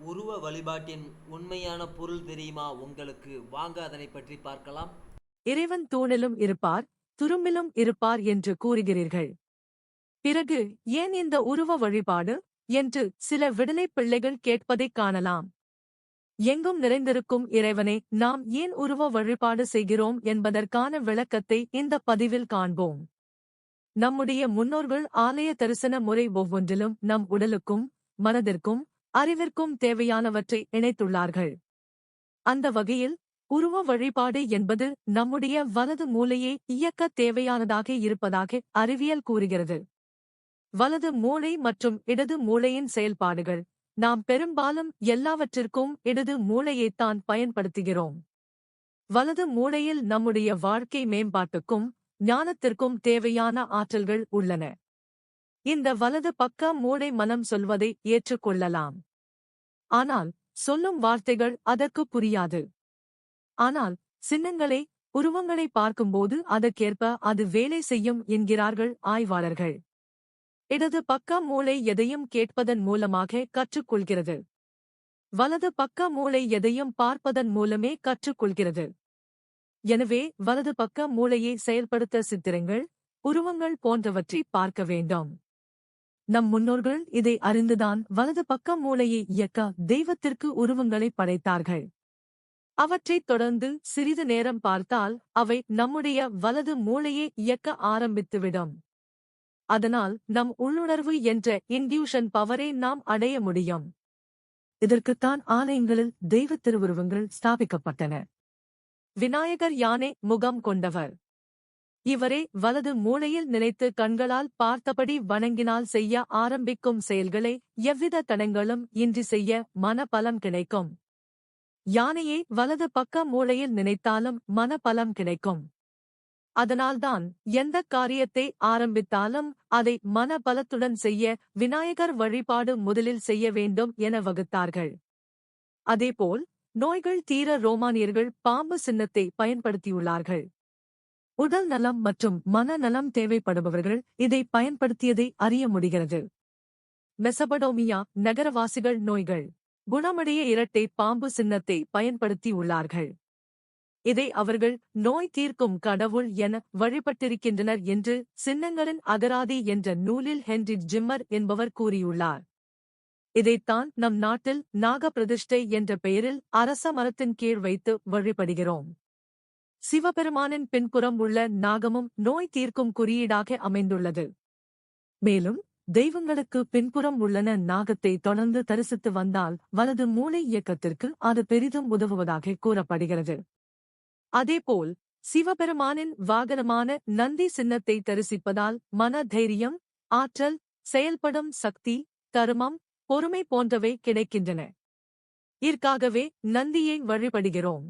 உருவ வழிபாட்டின் உண்மையான பொருள் தெரியுமா உங்களுக்கு? வாங்க அதனை பற்றி பார்க்கலாம். இறைவன் தூணிலும் இருப்பார், துரும்பிலும் இருப்பார் என்று கூறுகிறீர்கள். பிறகு ஏன் இந்த உருவ வழிபாடு என்று சில விடுதலைப் பிள்ளைகள் கேட்பதைக் காணலாம். எங்கும் நிறைந்திருக்கும் இறைவனை நாம் ஏன் உருவ வழிபாடு செய்கிறோம் என்பதற்கான விளக்கத்தை இந்த பதிவில் காண்போம். நம்முடைய முன்னோர்கள் ஆலய தரிசன முறை ஒவ்வொன்றிலும் நம் உடலுக்கும் மனதிற்கும் அறிவிற்கும் தேவையானவற்றை இணைத்துள்ளார்கள். அந்த வகையில் உருவ வழிபாடு என்பது நம்முடைய வலது மூளையை இயக்க தேவையானதாக இருப்பதாக அறிவியல் கூறுகிறது. வலது மூளை மற்றும் இடது மூளையின் செயல்பாடுகள் நாம் பெரும்பாலும் எல்லாவற்றிற்கும் இடது மூளையைத்தான் பயன்படுத்துகிறோம். வலது மூளையில் நம்முடைய வாழ்க்கை மேம்பாட்டுக்கும் ஞானத்திற்கும் தேவையான ஆற்றல்கள் உள்ளன. இந்த வலது பக்க மூளை மனம் சொல்வதை ஏற்றுக்கொள்ளலாம். ஆனால் சொல்லும் வார்த்தைகள் அதற்கு புரியாது. ஆனால் சின்னங்களை உருவங்களை பார்க்கும்போது அதற்கேற்ப அது வேலை செய்யும் என்கிறார்கள் ஆய்வாளர்கள். இடது பக்க மூளை எதையும் கேட்பதன் மூலமாக கற்றுக்கொள்கிறது. வலது பக்க மூளை எதையும் பார்ப்பதன் மூலமே கற்றுக்கொள்கிறது. எனவே வலது பக்க மூளையை செயல்படுத்த சித்திரங்கள், உருவங்கள் போன்றவற்றை பார்க்க வேண்டும். நம் முன்னோர்கள் இதை அறிந்துதான் வலது பக்க மூளையை இயக்க தெய்வத்திற்கு உருவங்களை படைத்தார்கள். அவற்றைத் தொடர்ந்து சிறிது நேரம் பார்த்தால் அவை நம்முடைய வலது மூளையை இயக்க ஆரம்பித்துவிடும். அதனால் நம் உள்ளுணர்வு என்ற இன்ட்யூஷன் பவரை நாம் அடைய முடியும். இதற்குத்தான் ஆலயங்களில் தெய்வத் திருவுருவங்கள் ஸ்தாபிக்கப்பட்டன. விநாயகர் யானை முகம் கொண்டவர். இவரே வலது மூளையில் நினைத்து கண்களால் பார்த்தபடி வணங்கினால் செய்ய ஆரம்பிக்கும் செயல்களை எவ்வித தடங்களும் இன்றி செய்ய மனபலம் கிடைக்கும். யானையை வலது பக்க மூளையில் நினைத்தாலும் மனபலம் கிடைக்கும். அதனால்தான் எந்த காரியத்தை ஆரம்பித்தாலும் அதை மனபலத்துடன் செய்ய விநாயகர் வழிபாடு முதலில் செய்ய வேண்டும் என வகுத்தார்கள். அதேபோல் நோய்கள் தீர ரோமானியர்கள் பாம்பு சின்னத்தை பயன்படுத்தியுள்ளார்கள். உடல் நலம் மற்றும் மனநலம் தேவைப்படுபவர்கள் இதை பயன்படுத்தியதை அறிய முடிகிறது. மெசபடோமியா நகரவாசிகள் நோய்கள் குணமடைய இரட்டை பாம்பு சின்னத்தை பயன்படுத்தியுள்ளார்கள். இதை அவர்கள் நோய் தீர்க்கும் கடவுள் என வழிபட்டிருக்கின்றனர் என்று சின்னங்களின் அகராதி என்ற நூலில் ஹென்றி ஜிம்மர் என்பவர் கூறியுள்ளார். இதைத்தான் நம் நாட்டில் நாக பிரதிஷ்டை என்ற பெயரில் அரச மரத்தின் கீழ் வைத்து வழிபடுகிறோம். சிவபெருமானின் பின்புறம் உள்ள நாகமும் நோய் தீர்க்கும் குறியீடாக அமைந்துள்ளது. மேலும் தெய்வங்களுக்கு பின்புறம் உள்ளன நாகத்தை தொடர்ந்து தரிசித்து வந்தால் வலது மூளை இயக்கத்திற்கு அது பெரிதும் உதவுவதாக கூறப்படுகிறது. அதேபோல் சிவபெருமானின் வாகனமான நந்தி சின்னத்தை தரிசிப்பதால் மன தைரியம், ஆற்றல், செயல்படும் சக்தி, தருமம், பொறுமை போன்றவை கிடைக்கின்றன. இதற்காகவே நந்தியை வழிபடுகிறோம்.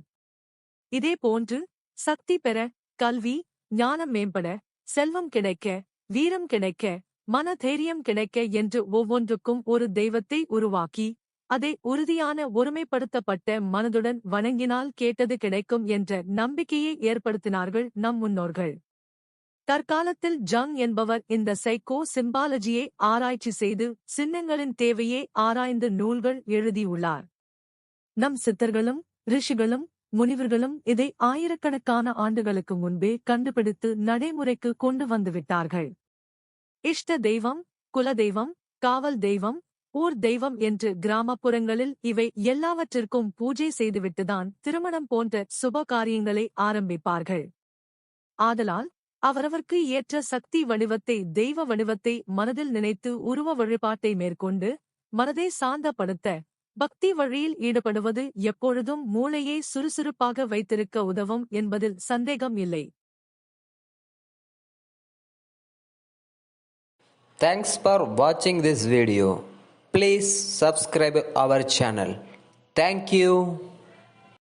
இதேபோன்று சக்தி பெற, கல்வி, ஞானம் மேம்பட, செல்வம் கிடைக்க, வீரம் கிடைக்க, மன தைரியம் கிடைக்க என்று ஒவ்வொன்றுக்கும் ஒரு தெய்வத்தை உருவாக்கி அதை உறுதியான ஒருமைப்படுத்தப்பட்ட மனதுடன் வணங்கினால் கேட்டது கிடைக்கும் என்ற நம்பிக்கையை ஏற்படுத்தினார்கள் நம் முன்னோர்கள். தற்காலத்தில் ஜங் என்பவர் இந்த சைக்கோ சிம்பாலஜியை ஆராய்ச்சி செய்து சின்னங்களின் தேவையை ஆராய்ந்து நூல்கள் எழுதியுள்ளார். நம் சித்தர்களும் ரிஷிகளும் முனிவர்களும் இதை ஆயிரக்கணக்கான ஆண்டுகளுக்கு முன்பே கண்டுபிடித்து நடைமுறைக்கு கொண்டு வந்துவிட்டார்கள். இஷ்ட தெய்வம், குலதெய்வம், காவல் தெய்வம், ஊர் தெய்வம் என்று கிராமப்புறங்களில் இவை எல்லாவற்றிற்கும் பூஜை செய்துவிட்டுதான் திருமணம் போன்ற சுப காரியங்களை ஆரம்பிப்பார்கள். ஆதலால் அவரவர்க்கு ஏற்ற சக்தி வடிவத்தை தெய்வ வடிவத்தை மனதில் நினைத்து உருவ வழிபாட்டை மேற்கொண்டு மனதை சாந்தப்படுத்த பக்தி வழியில் ஈடுபடுவது எப்பொழுதும் மூளையை சுறுசுறுப்பாக வைத்திருக்க உதவும் என்பதில் சந்தேகம் இல்லை. Thanks for watching this video. Please subscribe our channel. Thank you.